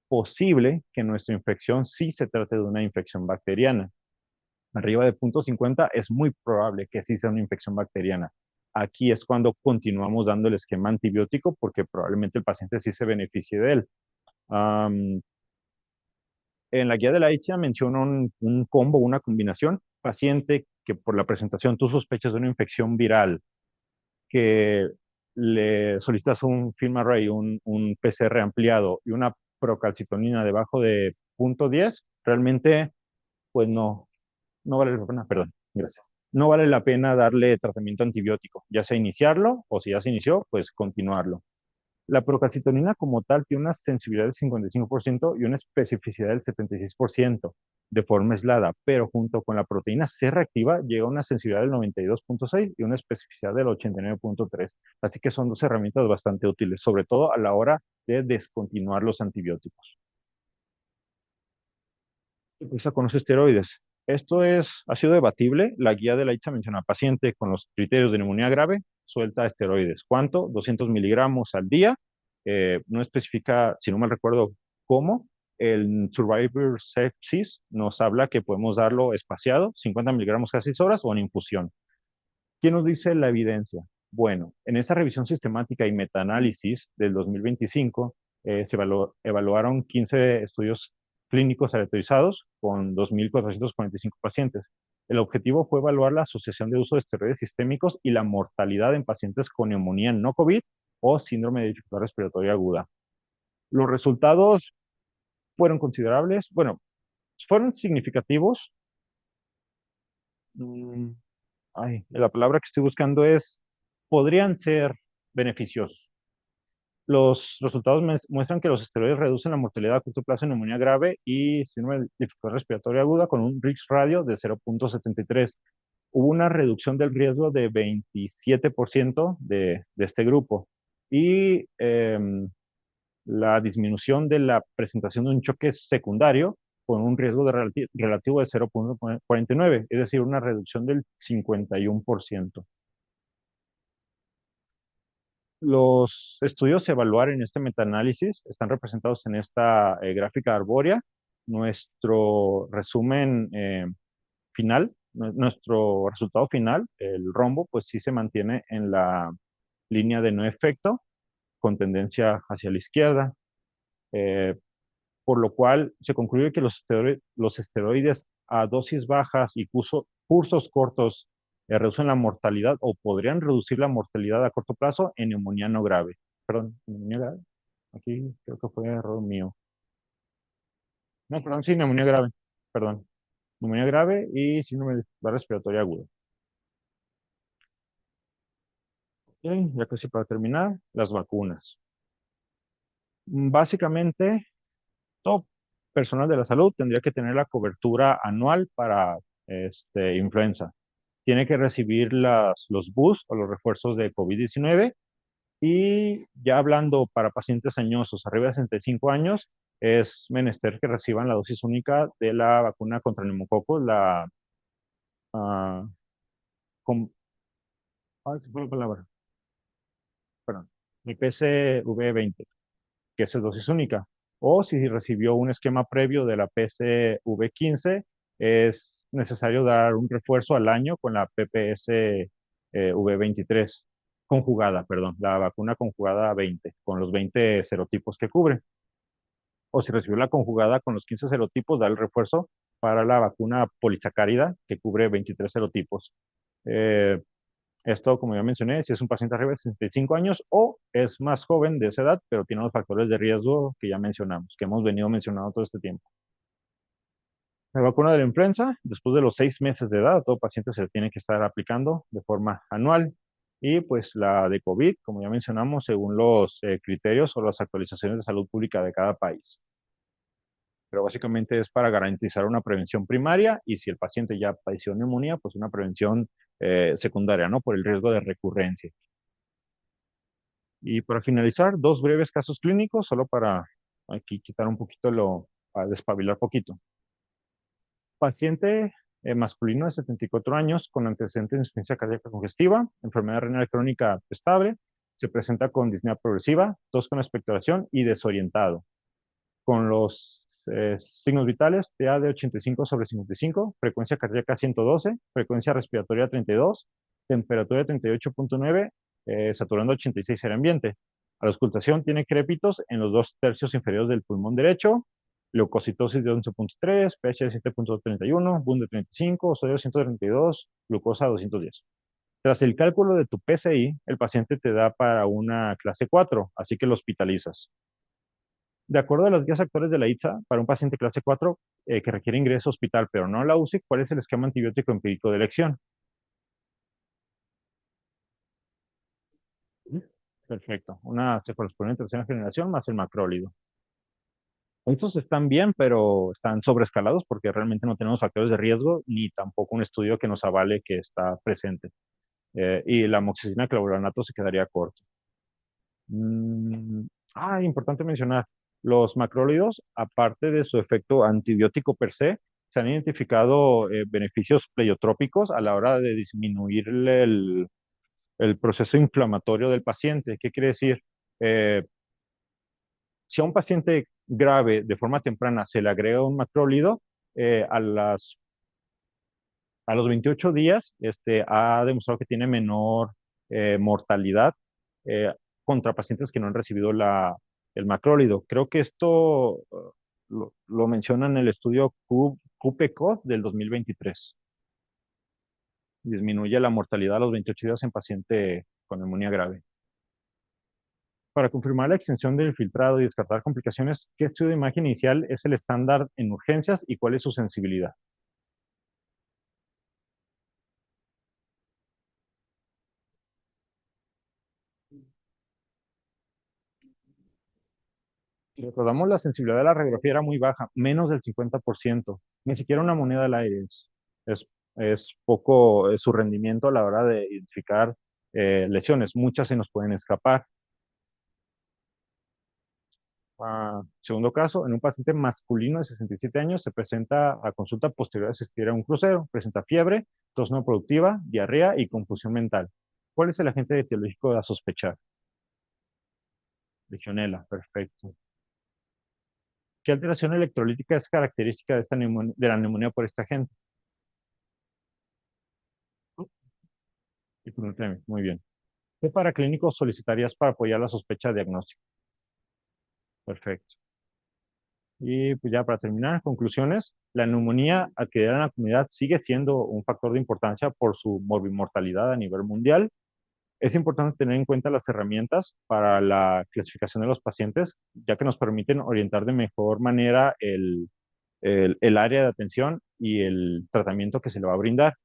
posible que nuestra infección sí se trate de una infección bacteriana. Arriba de punto 50 es muy probable que sí sea una infección bacteriana. Aquí es cuando continuamos dando el esquema antibiótico porque probablemente el paciente sí se beneficie de él. Um, en la guía de la ICHA menciona un combo, una combinación. Paciente que por la presentación tú sospechas de una infección viral, que le solicitas un film array, un PCR ampliado y una procalcitonina debajo de punto 10, realmente, pues no vale la pena, perdón, gracias. No vale la pena darle tratamiento antibiótico, ya sea iniciarlo o si ya se inició, pues continuarlo. La procalcitonina como tal tiene una sensibilidad del 55% y una especificidad del 76% de forma aislada, pero junto con la proteína C reactiva llega a una sensibilidad del 92.6 y una especificidad del 89.3. Así que son dos herramientas bastante útiles, sobre todo a la hora de descontinuar los antibióticos. Empieza con los esteroides. Ha sido debatible. La guía de la ITSA menciona paciente con los criterios de neumonía grave, suelta esteroides. ¿Cuánto? 200 miligramos al día. No especifica, si no mal recuerdo, cómo. El Survivor Sepsis nos habla que podemos darlo espaciado, 50 miligramos cada 6 horas o en infusión. ¿Qué nos dice la evidencia? Bueno, en esa revisión sistemática y metaanálisis del 2025, evaluaron 15 estudios clínicos aleatorizados con 2.445 pacientes. El objetivo fue evaluar la asociación de uso de esteroides sistémicos y la mortalidad en pacientes con neumonía no COVID o síndrome de dificultad respiratoria aguda. Los resultados fueron considerables, bueno, fueron significativos. Mm, la palabra que estoy buscando es, podrían ser beneficiosos. Los resultados muestran que los esteroides reducen la mortalidad a corto plazo en neumonía grave y síndrome de dificultad respiratoria aguda con un risk radio de 0.73. Hubo una reducción del riesgo de 27% de este grupo y la disminución de la presentación de un choque secundario con un riesgo relativo de 0.49, es decir, una reducción del 51%. Los estudios a evaluar en este metaanálisis están representados en esta gráfica arbórea. Nuestro resumen final, nuestro resultado final, el rombo, pues sí se mantiene en la línea de no efecto con tendencia hacia la izquierda, eh, por lo cual se concluye que los esteroides a dosis bajas y cursos cortos reducen la mortalidad o podrían reducir la mortalidad a corto plazo en neumonía no grave. Perdón, neumonía grave. Aquí creo que fue error mío. No, perdón, sí, neumonía grave. Perdón. Neumonía grave y síndrome de dificultad respiratoria aguda. Ok, ya casi para terminar, las vacunas. Básicamente, todo personal de la salud tendría que tener la cobertura anual para influenza. Tiene que recibir los boosts o los refuerzos de COVID-19 y ya hablando para pacientes añosos arriba de 65 años, es menester que reciban la dosis única de la vacuna contra neumococos, ah, ¿se fue la palabra? Perdón, el PCV20, que es dosis única. O si recibió un esquema previo de la PCV15, es necesario dar un refuerzo al año con la PPS V23. conjugada, perdón, la vacuna conjugada 20, con los 20 serotipos que cubre. O si recibió la conjugada con los 15 serotipos, da el refuerzo para la vacuna polisacárida, que cubre 23 serotipos. Eh, Esto, como ya mencioné, si es un paciente arriba de 65 años o es más joven de esa edad, pero tiene los factores de riesgo que ya mencionamos, que hemos venido mencionando todo este tiempo. La vacuna de la influenza, después de los 6 meses de edad, a todo paciente se le tiene que estar aplicando de forma anual. Y pues la de COVID, como ya mencionamos, según los criterios o las actualizaciones de salud pública de cada país. Pero básicamente es para garantizar una prevención primaria y si el paciente ya padeció neumonía, pues una prevención secundaria, ¿no? Por el riesgo de recurrencia. Y para finalizar, dos breves casos clínicos, solo para aquí quitar un poquito para despabilar poquito. Paciente masculino de 74 años con antecedentes de insuficiencia cardíaca congestiva, enfermedad renal crónica estable, se presenta con disnea progresiva, tos con expectoración y desorientado. Con los signos vitales, TA de 85 sobre 55, frecuencia cardíaca 112, frecuencia respiratoria 32, temperatura 38.9, saturando 86 el ambiente. A la auscultación tiene crépitos en los 2 tercios inferiores del pulmón derecho, leucocitosis de 11.3, pH de 7.31, BUN de 35, sodio 132, glucosa 210. Tras el cálculo de tu PCI, el paciente te da para una clase 4, así que lo hospitalizas. De acuerdo a las guías actuales de la ITSA, para un paciente clase 4 que requiere ingreso a hospital, pero no la UCI, ¿cuál es el esquema antibiótico empírico de elección? Ujú. Perfecto. Una cefalosporina de tercera generación más el macrólido. Estos están bien, pero están sobreescalados porque realmente no tenemos factores de riesgo ni tampoco un estudio que nos avale que está presente. Y la amoxicilina clavulanato se quedaría corto. Mm, Importante mencionar, los macrólidos, aparte de su efecto antibiótico per se, se han identificado beneficios pleiotrópicos a la hora de disminuir el proceso inflamatorio del paciente. ¿Qué quiere decir? Eh, si a un paciente grave de forma temprana se le agrega un macrólido, eh, a las, a los 28 días ha demostrado que tiene menor mortalidad eh, contra pacientes que no han recibido el macrólido. Creo que esto lo menciona en el estudio CUPECOD del 2023. Disminuye la mortalidad a los 28 días en paciente con neumonía grave. Para confirmar la extensión del filtrado y descartar complicaciones, ¿qué estudio de imagen inicial es el estándar en urgencias y cuál es su sensibilidad? Si recordamos, la sensibilidad de la radiografía era muy baja, menos del 50%, ni siquiera una moneda al aire. Es, es poco su rendimiento a la hora de identificar lesiones. Muchas se nos pueden escapar. Segundo caso, en un paciente masculino de 67 años se presenta a consulta posterior a asistir a un crucero. Presenta fiebre, tos no productiva, diarrea y confusión mental. ¿Cuál es el agente etiológico a sospechar? Legionela, perfecto. ¿Qué alteración electrolítica es característica de, de la neumonía por este agente? Hipoglucemia, muy bien. ¿Qué paraclínicos solicitarías para apoyar la sospecha diagnóstica? Perfecto. Y pues ya para terminar, conclusiones. La neumonía adquirida en la comunidad sigue siendo un factor de importancia por su morbimortalidad a nivel mundial. Es importante tener en cuenta las herramientas para la clasificación de los pacientes, ya que nos permiten orientar de mejor manera el área de atención y el tratamiento que se le va a brindar.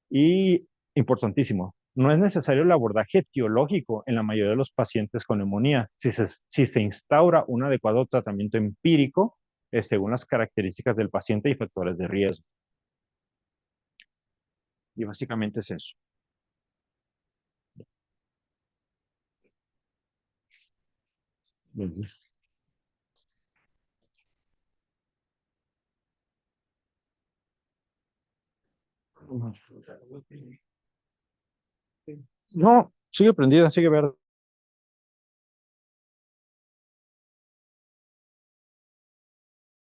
Y importantísimo, no es necesario el abordaje etiológico en la mayoría de los pacientes con neumonía. Si se instaura un adecuado tratamiento empírico según las características del paciente y factores de riesgo. Y básicamente es eso. No, sigue prendida, sigue verde.